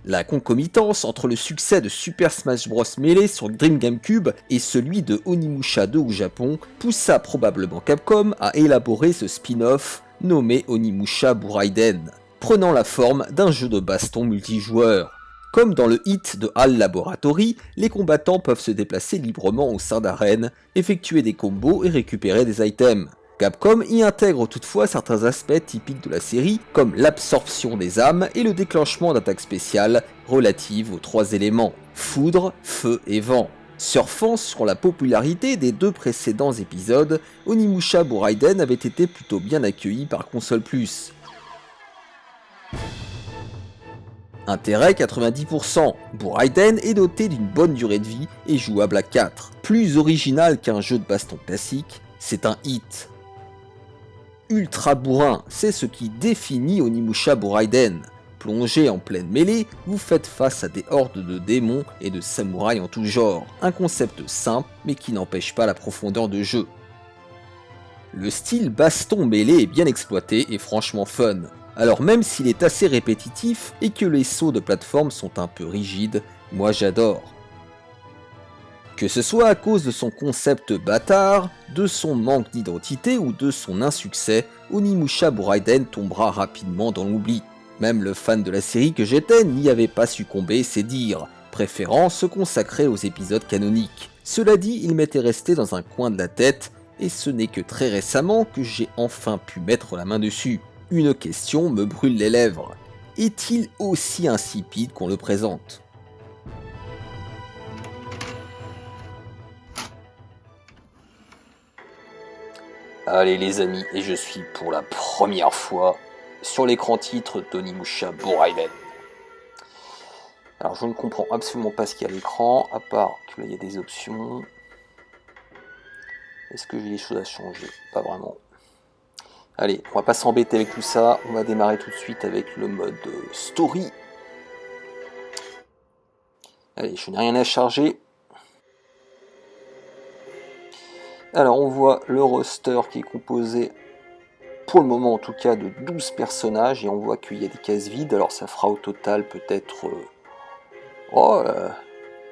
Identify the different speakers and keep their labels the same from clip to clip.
Speaker 1: La concomitance entre le succès de Super Smash Bros Melee sur Dream GameCube et celui de Onimusha 2 au Japon poussa probablement Capcom à élaborer ce spin-off nommé Onimusha Buraiden, prenant la forme d'un jeu de baston multijoueur. Comme dans le hit de HAL Laboratory, les combattants peuvent se déplacer librement au sein d'arènes, effectuer des combos et récupérer des items. Capcom y intègre toutefois certains aspects typiques de la série, comme l'absorption des âmes et le déclenchement d'attaques spéciales relatives aux 3 éléments, foudre, feu et vent. Surfant sur la popularité des 2 précédents épisodes, Onimusha Buraiden avait été plutôt bien accueilli par Console Plus. Intérêt 90%, Buraiden est doté d'une bonne durée de vie et jouable à 4. Plus original qu'un jeu de baston classique, c'est un hit. Ultra bourrin, c'est ce qui définit Onimusha Buraiden. Plongé en pleine mêlée, vous faites face à des hordes de démons et de samouraïs en tout genre. Un concept simple, mais qui n'empêche pas la profondeur de jeu. Le style baston mêlé est bien exploité et franchement fun. Alors même s'il est assez répétitif et que les sauts de plateforme sont un peu rigides, moi j'adore. Que ce soit à cause de son concept bâtard, de son manque d'identité ou de son insuccès, Onimusha Buraiden tombera rapidement dans l'oubli. Même le fan de la série que j'étais n'y avait pas succombé, c'est dire, préférant se consacrer aux épisodes canoniques. Cela dit, il m'était resté dans un coin de la tête, et ce n'est que très récemment que j'ai enfin pu mettre la main dessus. Une question me brûle les lèvres. Est-il aussi insipide qu'on le présente ? Allez les amis, et je suis pour la première fois sur l'écran titre d'Onimusha Buraiden. Alors je ne comprends absolument pas ce qu'il y a à l'écran, à part que là il y a des options. Est-ce que j'ai des choses à changer ? Pas vraiment. Allez, on va pas s'embêter avec tout ça, on va démarrer tout de suite avec le mode story. Allez, je n'ai rien à charger. Alors on voit le roster qui est composé, pour le moment en tout cas, de 12 personnages, et on voit qu'il y a des cases vides, alors ça fera au total peut-être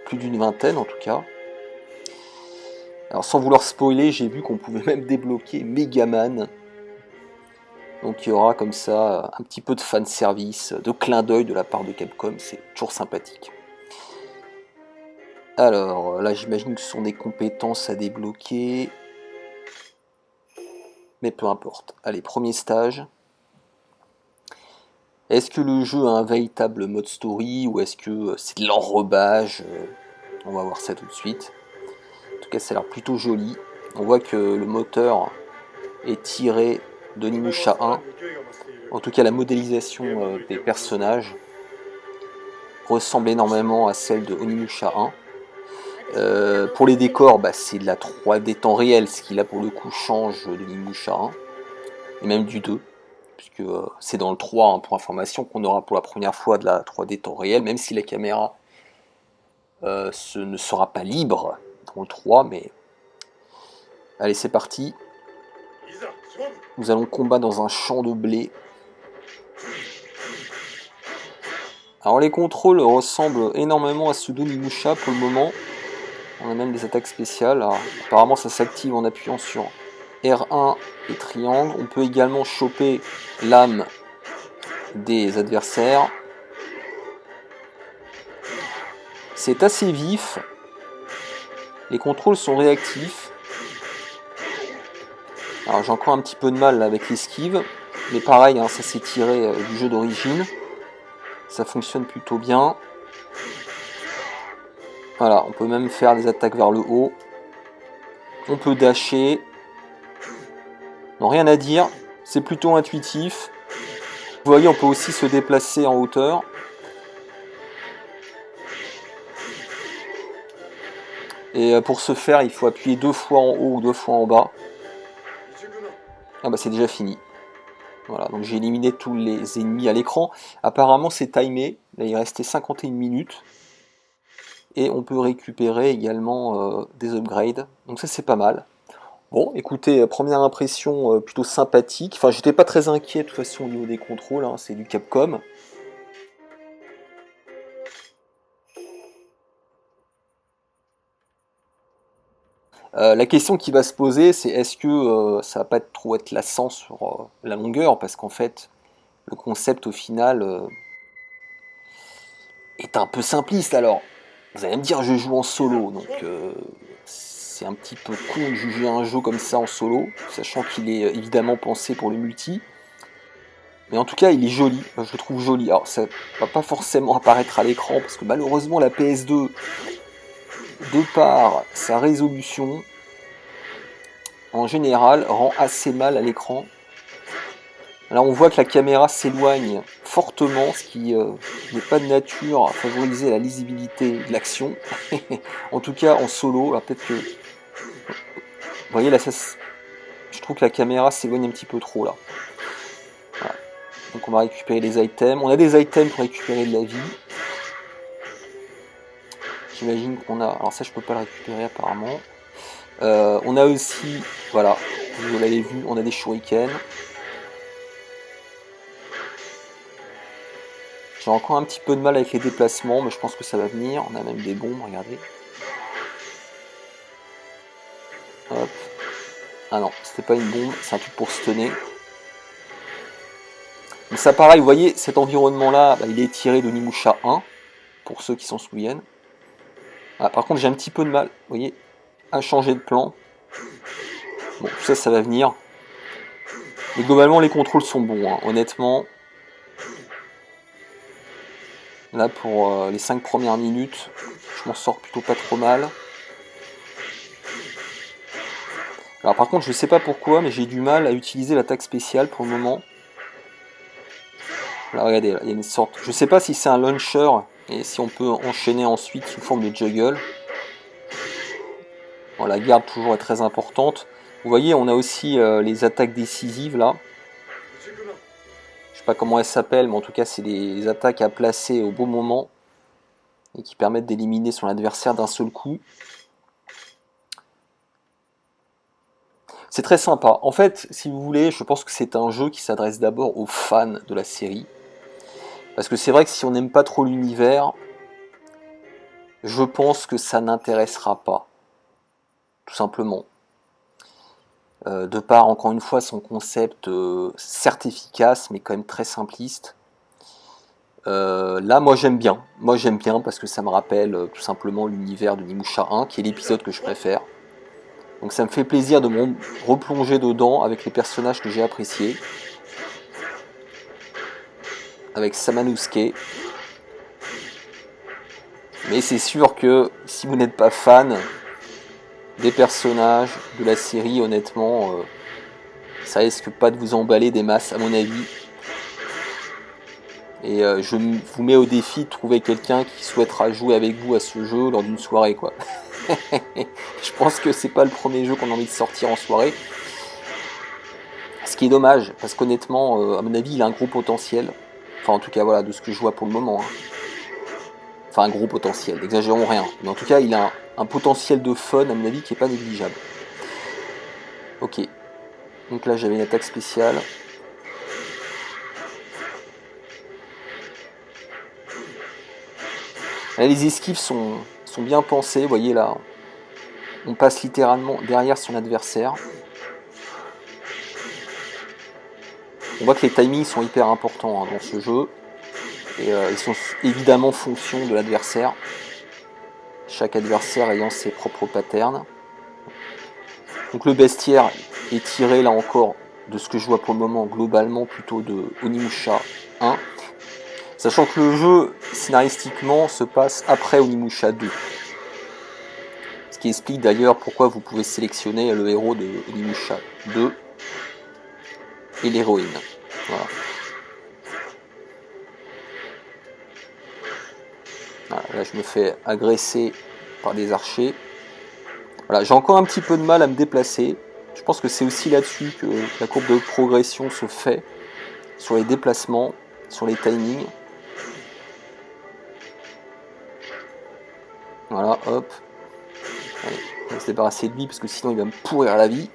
Speaker 1: plus d'une vingtaine en tout cas. Alors sans vouloir spoiler, j'ai vu qu'on pouvait même débloquer Megaman. Donc il y aura comme ça un petit peu de fanservice, de clin d'œil de la part de Capcom, c'est toujours sympathique. Alors là j'imagine que ce sont des compétences à débloquer. Mais peu importe. Allez, premier stage. Est-ce que le jeu a un véritable mode story ou est-ce que c'est de l'enrobage ? On va voir ça tout de suite. En tout cas ça a l'air plutôt joli. On voit que le moteur est tiré d'Onimusha 1. En tout cas la modélisation des personnages ressemble énormément à celle de Onimusha 1. Pour les décors, c'est de la 3D temps réel, ce qui là pour le coup change de l'Onimusha 1, et même du 2, puisque c'est dans le 3, pour information, qu'on aura pour la première fois de la 3D temps réel, même si la caméra ne sera pas libre dans le 3, mais... Allez, c'est parti. Nous allons combattre dans un champ de blé. Alors les contrôles ressemblent énormément à ceux d'Onimusha pour le moment. On a même des attaques spéciales. Alors, apparemment ça s'active en appuyant sur R1 et triangle. On peut également choper l'âme des adversaires. C'est assez vif. Les contrôles sont réactifs. Alors j'ai encore un petit peu de mal là, avec l'esquive. Mais pareil, ça s'est tiré du jeu d'origine. Ça fonctionne plutôt bien. Voilà, on peut même faire des attaques vers le haut. On peut dasher. Non, rien à dire. C'est plutôt intuitif. Vous voyez, on peut aussi se déplacer en hauteur. Et pour ce faire, il faut appuyer 2 fois en haut ou 2 fois en bas. Ah c'est déjà fini. Voilà, donc j'ai éliminé tous les ennemis à l'écran. Apparemment, c'est timé. Là, il restait 51 minutes. Et on peut récupérer également des upgrades. Donc ça c'est pas mal. Bon, écoutez, première impression plutôt sympathique. Enfin, j'étais pas très inquiet de toute façon au niveau des contrôles, c'est du Capcom. La question qui va se poser, c'est est-ce que ça va pas trop être lassant sur la longueur, parce qu'en fait, le concept au final est un peu simpliste. Alors, vous allez me dire, je joue en solo, donc c'est un petit peu con de juger un jeu comme ça en solo, sachant qu'il est évidemment pensé pour le multi. Mais en tout cas, il est joli, je le trouve joli. Alors, ça va pas forcément apparaître à l'écran, parce que malheureusement, la PS2, de par sa résolution, en général, rend assez mal à l'écran. Là, on voit que la caméra s'éloigne fortement, ce qui n'est pas de nature à favoriser la lisibilité de l'action. En tout cas, en solo, alors peut-être que... Vous voyez, là, je trouve que la caméra s'éloigne un petit peu trop, là. Voilà. Donc on va récupérer les items. On a des items pour récupérer de la vie. J'imagine qu'on a... Alors ça, je peux pas le récupérer, apparemment. On a aussi... Voilà, vous l'avez vu, on a des shurikens. J'ai encore un petit peu de mal avec les déplacements, mais je pense que ça va venir. On a même des bombes, regardez. Hop. Ah non, c'était pas une bombe, c'est un truc pour stunner. Donc ça pareil, vous voyez, cet environnement-là, il est tiré de Onimusha 1, pour ceux qui s'en souviennent. Ah, par contre, j'ai un petit peu de mal, vous voyez, à changer de plan. Bon, tout ça, ça va venir. Mais globalement, les contrôles sont bons, hein. Honnêtement. Là, pour les 5 premières minutes, je m'en sors plutôt pas trop mal. Alors par contre, je sais pas pourquoi, mais j'ai du mal à utiliser l'attaque spéciale pour le moment. Là, regardez, là, il y a une sorte... Je sais pas si c'est un launcher, et si on peut enchaîner ensuite sous forme de juggle. Bon, la garde toujours est très importante. Vous voyez, on a aussi les attaques décisives, là. Je sais pas comment elles s'appellent, mais en tout cas, c'est des attaques à placer au bon moment et qui permettent d'éliminer son adversaire d'un seul coup. C'est très sympa. En fait, si vous voulez, je pense que c'est un jeu qui s'adresse d'abord aux fans de la série. Parce que c'est vrai que si on n'aime pas trop l'univers, je pense que ça n'intéressera pas. Tout simplement. De par, encore une fois, son concept certes efficace, mais quand même très simpliste. Là, moi j'aime bien. Moi j'aime bien parce que ça me rappelle tout simplement l'univers de Onimusha 1, qui est l'épisode que je préfère. Donc ça me fait plaisir de me replonger dedans avec les personnages que j'ai appréciés. Avec Samanusuke. Mais c'est sûr que si vous n'êtes pas fan des personnages de la série, honnêtement, ça risque pas de vous emballer des masses à mon avis. Et je vous mets au défi de trouver quelqu'un qui souhaitera jouer avec vous à ce jeu lors d'une soirée, quoi. Je pense que c'est pas le premier jeu qu'on a envie de sortir en soirée. Ce qui est dommage, parce qu'honnêtement, à mon avis, il a un gros potentiel. Enfin, en tout cas, voilà, de ce que je vois pour le moment. Hein. Enfin, un gros potentiel, n'exagérons rien. Mais en tout cas, il a un potentiel de fun, à mon avis, qui n'est pas négligeable. Ok. Donc là, j'avais une attaque spéciale. Là, les esquives sont bien pensées. Vous voyez, là, on passe littéralement derrière son adversaire. On voit que les timings sont hyper importants hein, dans ce jeu. Et ils sont évidemment fonction de l'adversaire. Chaque adversaire ayant ses propres patterns. Donc le bestiaire est tiré là encore de ce que je vois pour le moment globalement plutôt de Onimusha 1. Sachant que le jeu scénaristiquement se passe après Onimusha 2. Ce qui explique d'ailleurs pourquoi vous pouvez sélectionner le héros de Onimusha 2 et l'héroïne. Voilà. Voilà, là je me fais agresser par des archers. Voilà, j'ai encore un petit peu de mal à me déplacer. Je pense que c'est aussi là-dessus que la courbe de progression se fait, sur les déplacements, sur les timings. Voilà, hop. Allez, on va se débarrasser de lui parce que sinon il va me pourrir la vie.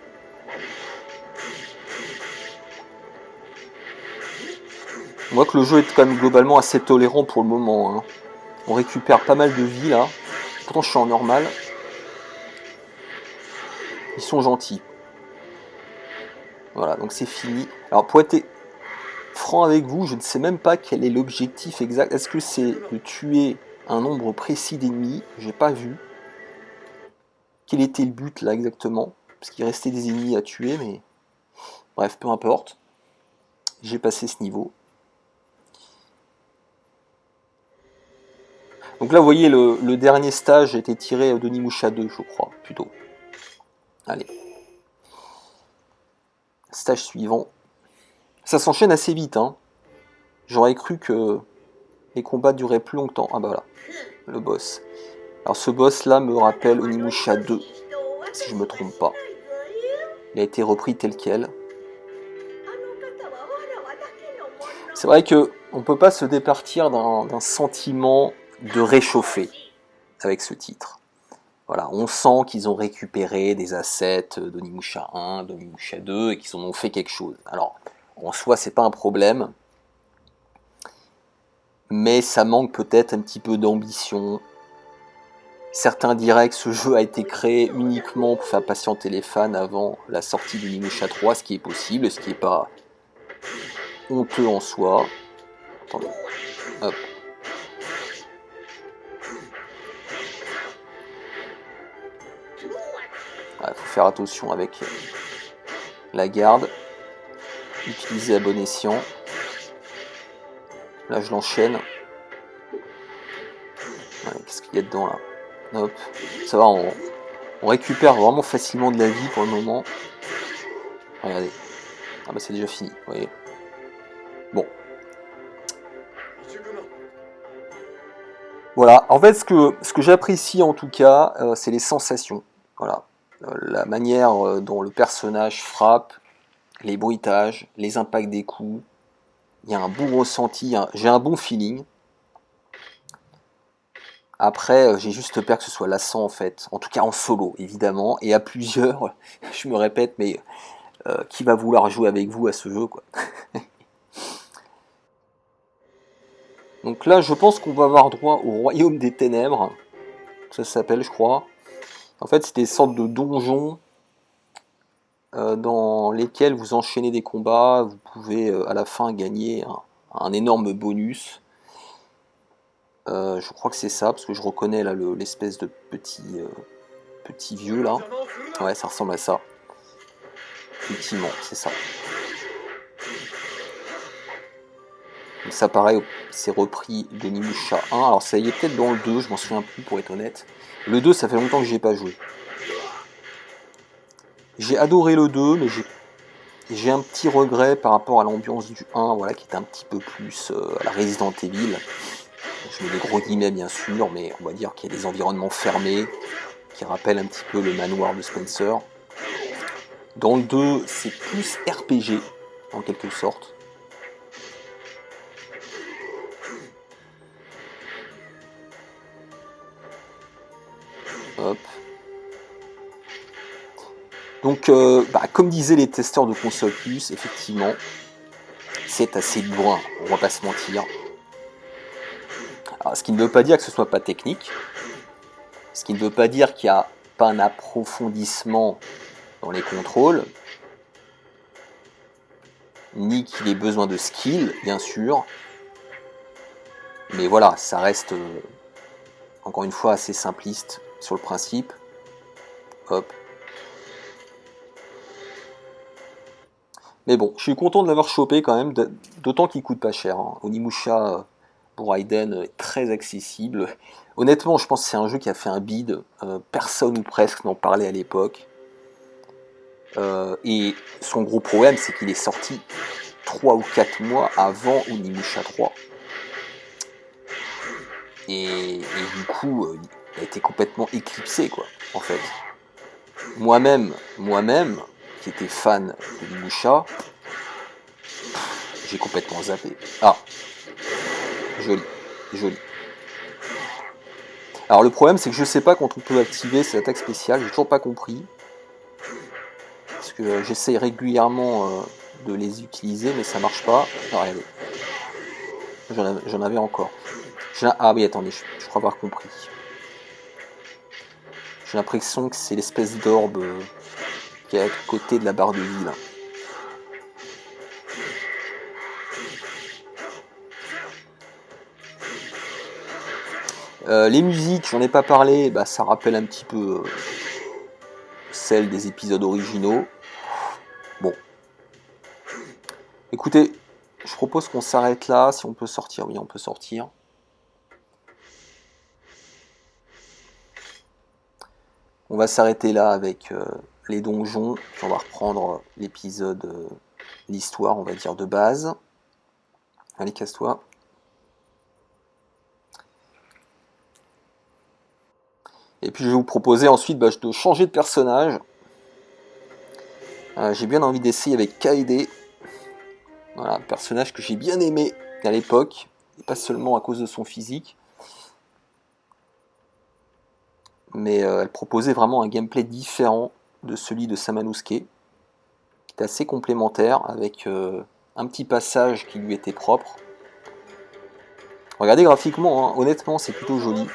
Speaker 1: On voit que le jeu est quand même globalement assez tolérant pour le moment. Hein. On récupère pas mal de vie là. Pourtant je suis en normal. Ils sont gentils. Voilà, donc c'est fini. Alors pour être franc avec vous, je ne sais même pas quel est l'objectif exact. Est-ce que c'est de tuer un nombre précis d'ennemis? J'ai pas vu. Quel était le but là exactement? Parce qu'il restait des ennemis à tuer, mais... Bref, peu importe. J'ai passé ce niveau. Donc là, vous voyez, le dernier stage a été tiré d'Onimusha 2, je crois, plutôt. Allez. Stage suivant. Ça s'enchaîne assez vite, hein. J'aurais cru que les combats duraient plus longtemps. Ah bah voilà, le boss. Alors ce boss-là me rappelle Onimusha 2, si je me trompe pas. Il a été repris tel quel. C'est vrai que on peut pas se départir d'un sentiment de réchauffer avec ce titre. Voilà, on sent qu'ils ont récupéré des assets d'Onimusha 1, d'Onimusha 2 et qu'ils en ont fait quelque chose. Alors, en soi, c'est pas un problème, mais ça manque peut-être un petit peu d'ambition. Certains diraient que ce jeu a été créé uniquement pour faire patienter les fans avant la sortie d'Onimusha 3, ce qui est possible, ce qui n'est pas honteux en soi. Attendez, hop. Il faut faire attention avec la garde. Utiliser à bon escient. Là, je l'enchaîne. Ouais, qu'est-ce qu'il y a dedans, là? Hop. Ça va, on récupère vraiment facilement de la vie pour le moment. Regardez. Ah bah c'est déjà fini, vous voyez. Bon. Voilà. En fait, ce que j'apprécie en tout cas, c'est les sensations. Voilà. La manière dont le personnage frappe, les bruitages, les impacts des coups. Il y a un bon ressenti, j'ai un bon feeling. Après, j'ai juste peur que ce soit lassant en fait, en tout cas en solo évidemment, et à plusieurs, je me répète, mais qui va vouloir jouer avec vous à ce jeu quoi. Donc là, je pense qu'on va avoir droit au Royaume des Ténèbres, ça s'appelle je crois. En fait, c'est des sortes de donjons dans lesquels vous enchaînez des combats, vous pouvez à la fin gagner un énorme bonus. Je crois que c'est ça, parce que je reconnais là l'espèce de petit vieux là. Ouais, ça ressemble à ça. Effectivement, c'est ça. Donc ça pareil, c'est repris d'Onimusha 1. Alors ça y est peut-être dans le 2, je m'en souviens plus pour être honnête. Le 2, ça fait longtemps que j'y ai pas joué. J'ai adoré le 2, mais j'ai un petit regret par rapport à l'ambiance du 1, voilà, qui est un petit peu plus à la Resident Evil. Je mets des gros guillemets bien sûr, mais on va dire qu'il y a des environnements fermés qui rappellent un petit peu le manoir de Spencer. Dans le 2, c'est plus RPG, en quelque sorte. Hop. Donc, comme disaient les testeurs de console plus, effectivement, c'est assez loin, on va pas se mentir. Alors, ce qui ne veut pas dire que ce soit pas technique, ce qui ne veut pas dire qu'il n'y a pas un approfondissement dans les contrôles, ni qu'il ait besoin de skill, bien sûr. Mais voilà, ça reste, encore une fois, assez simpliste sur le principe. Hop. Mais bon, je suis content de l'avoir chopé quand même, d'autant qu'il coûte pas cher. Hein. Onimusha pour Raiden est très accessible. Honnêtement, je pense que c'est un jeu qui a fait un bid. Personne ou presque n'en parlait à l'époque. Et son gros problème, c'est qu'il est sorti 3 ou 4 mois avant Onimusha 3. Et du coup, il a été complètement éclipsé, quoi, en fait. Moi-même, qui était fan d'Onimusha, j'ai complètement zappé. Ah, joli, joli. Alors le problème, c'est que je sais pas quand on peut activer cette attaque spéciale, j'ai toujours pas compris. Parce que j'essaye régulièrement de les utiliser, mais ça marche pas. Ah, regardez. J'en avais encore. Ah oui, attendez, je crois avoir compris. J'ai l'impression que c'est l'espèce d'orbe qui est à côté de la barre de vie là. Les musiques, j'en ai pas parlé, bah, ça rappelle un petit peu celles des épisodes originaux. Bon. Écoutez, je propose qu'on s'arrête là, si on peut sortir. Oui, on peut sortir. On va s'arrêter là avec les donjons, puis on va reprendre l'épisode, l'histoire, on va dire, de base. Allez, casse-toi. Et puis je vais vous proposer ensuite de changer de personnage. J'ai bien envie d'essayer avec Kaede. Voilà, un personnage que j'ai bien aimé à l'époque, et pas seulement à cause de son physique. Mais elle proposait vraiment un gameplay différent de celui de Samanusuke, qui était assez complémentaire, avec un petit passage qui lui était propre. Regardez graphiquement, hein, honnêtement c'est plutôt joli.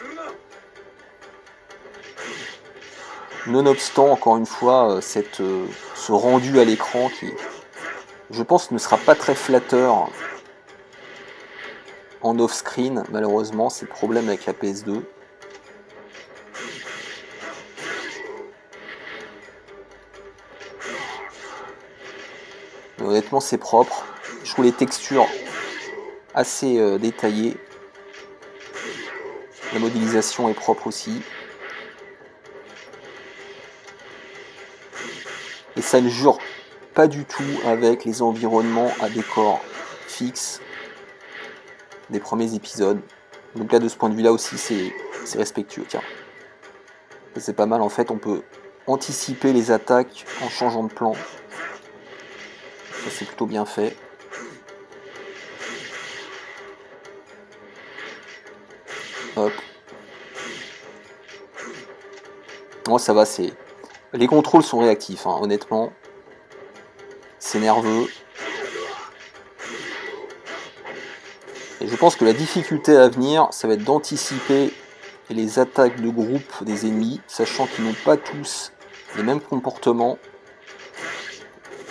Speaker 1: Nonobstant, encore une fois, ce rendu à l'écran qui, je pense, ne sera pas très flatteur en off-screen, malheureusement, c'est le problème avec la PS2. Mais honnêtement, c'est propre. Je trouve les textures assez détaillées. La modélisation est propre aussi. Et ça ne jure pas du tout avec les environnements à décor fixe des premiers épisodes. Donc là, de ce point de vue-là aussi, c'est respectueux. Tiens, c'est pas mal. En fait, on peut anticiper les attaques en changeant de plan. Ça, c'est plutôt bien fait. Hop. Moi, ça va, c'est... Les contrôles sont réactifs, hein, honnêtement. C'est nerveux. Et je pense que la difficulté à venir, ça va être d'anticiper les attaques de groupe des ennemis, sachant qu'ils n'ont pas tous les mêmes comportements.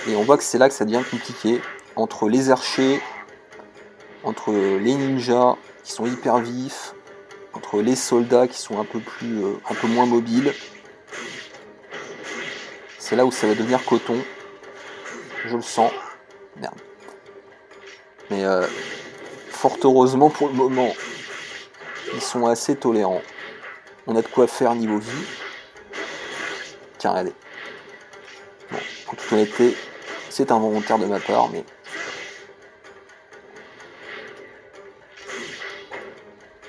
Speaker 1: Et on voit que c'est là que ça devient compliqué. Entre les archers, entre les ninjas qui sont hyper vifs, entre les soldats qui sont un peu moins mobiles. C'est là où ça va devenir coton. Je le sens. Merde. Mais fort heureusement pour le moment, ils sont assez tolérants. On a de quoi faire niveau vie. Tiens, regardez. Bon, en toute honnêteté, c'est involontaire de ma part, mais...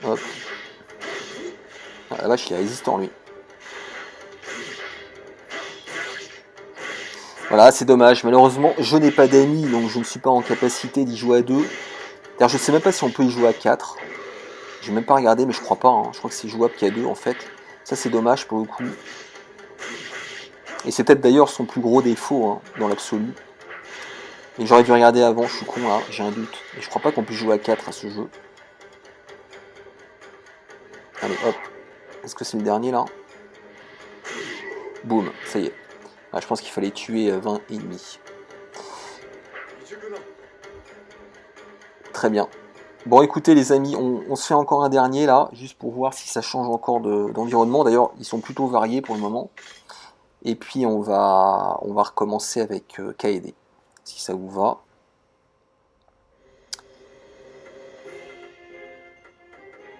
Speaker 1: Hop. Ah, la vache, il est résistant, lui. Voilà, c'est dommage. Malheureusement, je n'ai pas d'amis, donc je ne suis pas en capacité d'y jouer à 2. D'ailleurs, je ne sais même pas si on peut y jouer à 4. Je n'ai même pas regardé, mais je crois pas. Hein. Je crois que c'est jouable qu'à 2, en fait. Ça, c'est dommage, pour le coup. Et c'est peut-être d'ailleurs son plus gros défaut, hein, dans l'absolu. Mais j'aurais dû regarder avant, je suis con, là. J'ai un doute. Et je crois pas qu'on puisse jouer à 4 à ce jeu. Allez, hop. Est-ce que c'est le dernier, là? Boum, ça y est. Ah, je pense qu'il fallait tuer 20 ennemis. Très bien. Bon, écoutez les amis, on se fait encore un dernier là, juste pour voir si ça change encore d'environnement. D'ailleurs, ils sont plutôt variés pour le moment. Et puis on va recommencer avec Kaede, si ça vous va.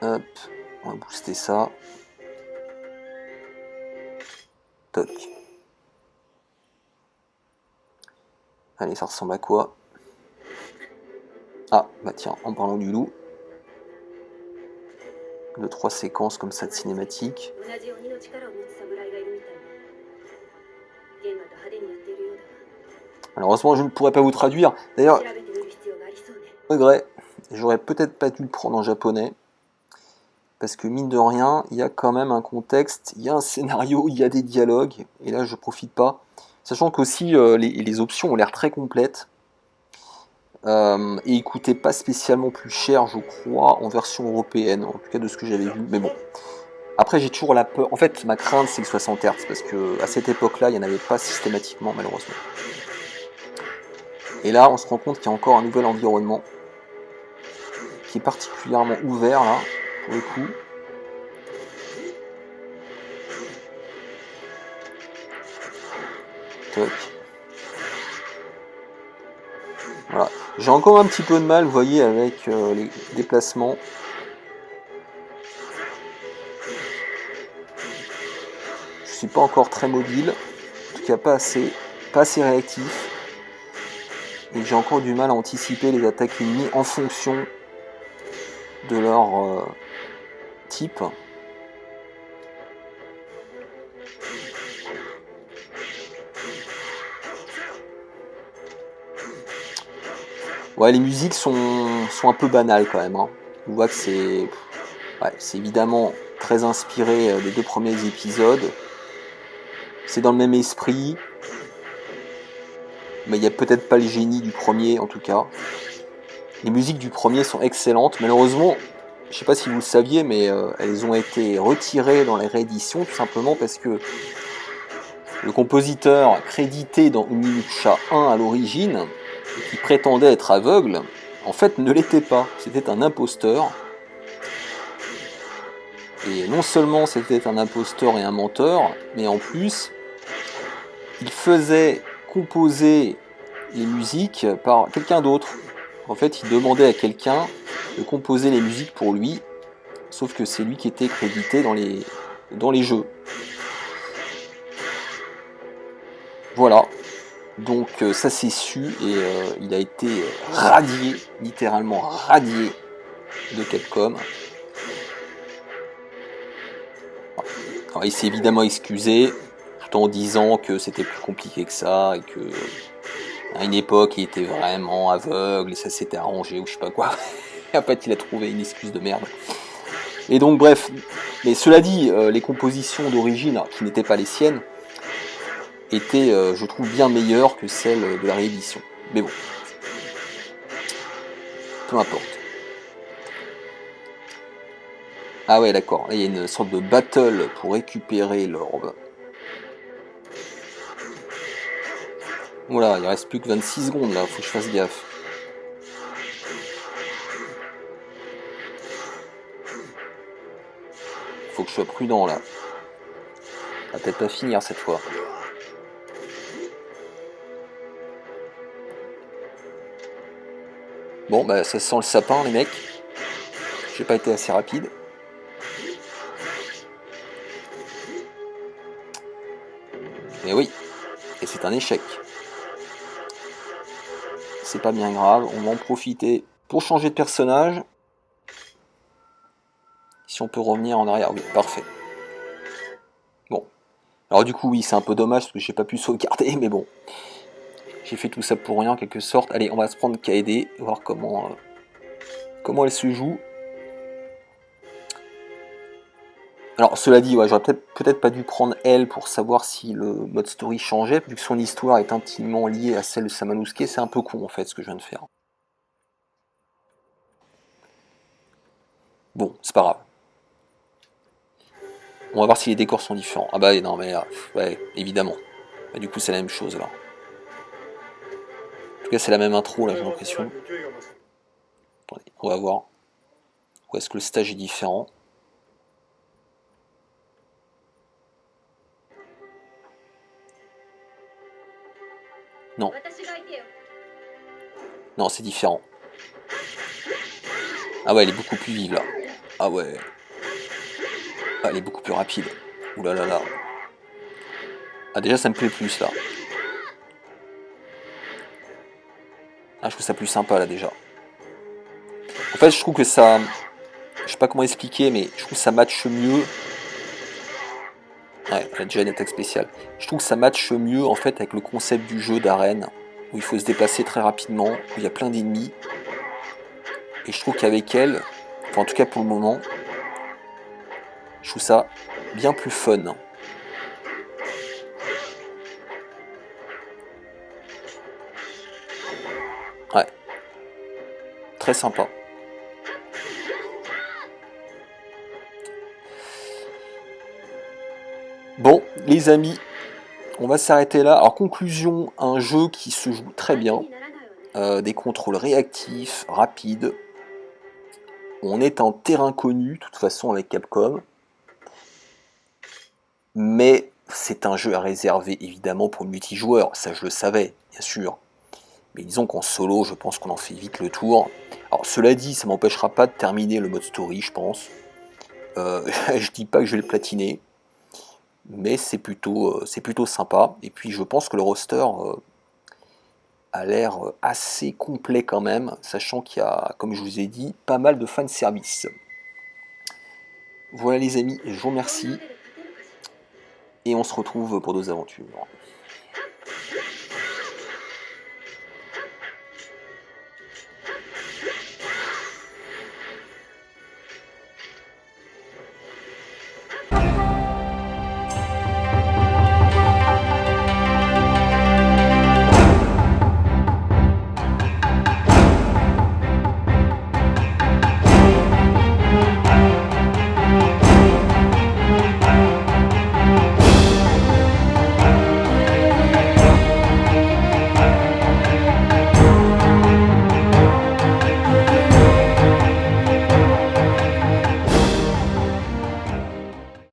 Speaker 1: Hop, on va booster ça. Toc. Allez, ça ressemble à quoi? Ah, bah tiens, en parlant du loup. 2-3 séquences comme ça de cinématique. Malheureusement, je ne pourrais pas vous traduire. D'ailleurs, regret, j'aurais peut-être pas dû le prendre en japonais. Parce que mine de rien, il y a quand même un contexte, il y a un scénario, il y a des dialogues. Et là, je profite pas. Sachant qu'aussi, les options ont l'air très complètes. Et il coûtait pas spécialement plus cher, je crois, en version européenne. En tout cas, de ce que j'avais vu. Mais bon. Après, j'ai toujours la peur. En fait, ma crainte, c'est le 60 Hz, parce que à cette époque-là, il n'y en avait pas systématiquement, malheureusement. Et là, on se rend compte qu'il y a encore un nouvel environnement qui est particulièrement ouvert, là, pour le coup. Toc. Voilà. J'ai encore un petit peu de mal, vous voyez, avec les déplacements. Je suis pas encore très mobile, en tout cas pas assez réactif. Et j'ai encore du mal à anticiper les attaques ennemies en fonction de leur type. Ouais, les musiques sont un peu banales quand même. Hein. On voit que c'est évidemment très inspiré des 2 premiers épisodes. C'est dans le même esprit. Mais il n'y a peut-être pas le génie du premier en tout cas. Les musiques du premier sont excellentes. Malheureusement, je ne sais pas si vous le saviez, mais elles ont été retirées dans les rééditions tout simplement parce que le compositeur crédité dans Onimusha 1 à l'origine, qui prétendait être aveugle, en fait ne l'était pas. C'était un imposteur. Et non seulement c'était un imposteur et un menteur, mais en plus, il faisait composer les musiques par quelqu'un d'autre. En fait, il demandait à quelqu'un de composer les musiques pour lui, sauf que c'est lui qui était crédité dans les jeux. Voilà. Donc ça c'est su et il a été radié, littéralement radié de Capcom. Alors, il s'est évidemment excusé, tout en disant que c'était plus compliqué que ça et que à une époque il était vraiment aveugle et ça s'était arrangé ou je sais pas quoi. Et en fait il a trouvé une excuse de merde. Et donc bref, mais cela dit, les compositions d'origine, qui n'étaient pas les siennes, étaient, je trouve, bien meilleures que celles de la réédition. Mais bon, peu importe. Ah ouais, d'accord, là il y a une sorte de battle pour récupérer l'orbe. Voilà, il reste plus que 26 secondes là, faut que je fasse gaffe. Faut que je sois prudent là. Ça va peut-être pas finir cette fois. Bon, bah ça sent le sapin les mecs. J'ai pas été assez rapide. Mais oui, et c'est un échec. C'est pas bien grave, on va en profiter pour changer de personnage. Si on peut revenir en arrière, oui, parfait. Bon, alors du coup oui, c'est un peu dommage parce que j'ai pas pu sauvegarder, mais bon. J'ai fait tout ça pour rien en quelque sorte. Allez, on va se prendre Kaede, voir comment elle se joue. Alors cela dit, ouais, j'aurais peut-être pas dû prendre elle pour savoir si le mode story changeait, vu que son histoire est intimement liée à celle de Samanusuke, c'est un peu con en fait ce que je viens de faire. Bon, c'est pas grave. On va voir si les décors sont différents. Ah bah non mais ouais, évidemment. Bah, du coup c'est la même chose là. En tout cas c'est la même intro là, j'ai l'impression. Attendez, on va voir. Où est-ce que le stage est différent? Non. Non, c'est différent. Ah ouais, elle est beaucoup plus vive là. Ah ouais. Ah, elle est beaucoup plus rapide. Ouh là là là. Ah déjà ça me plaît plus là. Ah, je trouve ça plus sympa là déjà. En fait je trouve que ça... Je sais pas comment expliquer mais je trouve que ça matche mieux. Ouais, elle a déjà une attaque spéciale. Je trouve que ça matche mieux en fait avec le concept du jeu d'arène. Où il faut se déplacer très rapidement, où il y a plein d'ennemis. Et je trouve qu'avec elle, enfin en tout cas pour le moment, je trouve ça bien plus fun. Ouais. Très sympa. Les amis, on va s'arrêter là. Alors conclusion, un jeu qui se joue très bien, des contrôles réactifs, rapides. On est en terrain connu, de toute façon avec Capcom. Mais c'est un jeu à réserver évidemment pour le multijoueur, ça je le savais, bien sûr. Mais disons qu'en solo, je pense qu'on en fait vite le tour. Alors cela dit, ça m'empêchera pas de terminer le mode story, je pense. Je dis pas que je vais le platiner, mais c'est plutôt sympa. Et puis je pense que le roster a l'air assez complet quand même, sachant qu'il y a, comme je vous ai dit, pas mal de fanservice. Voilà les amis, je vous remercie, et on se retrouve pour d'autres aventures.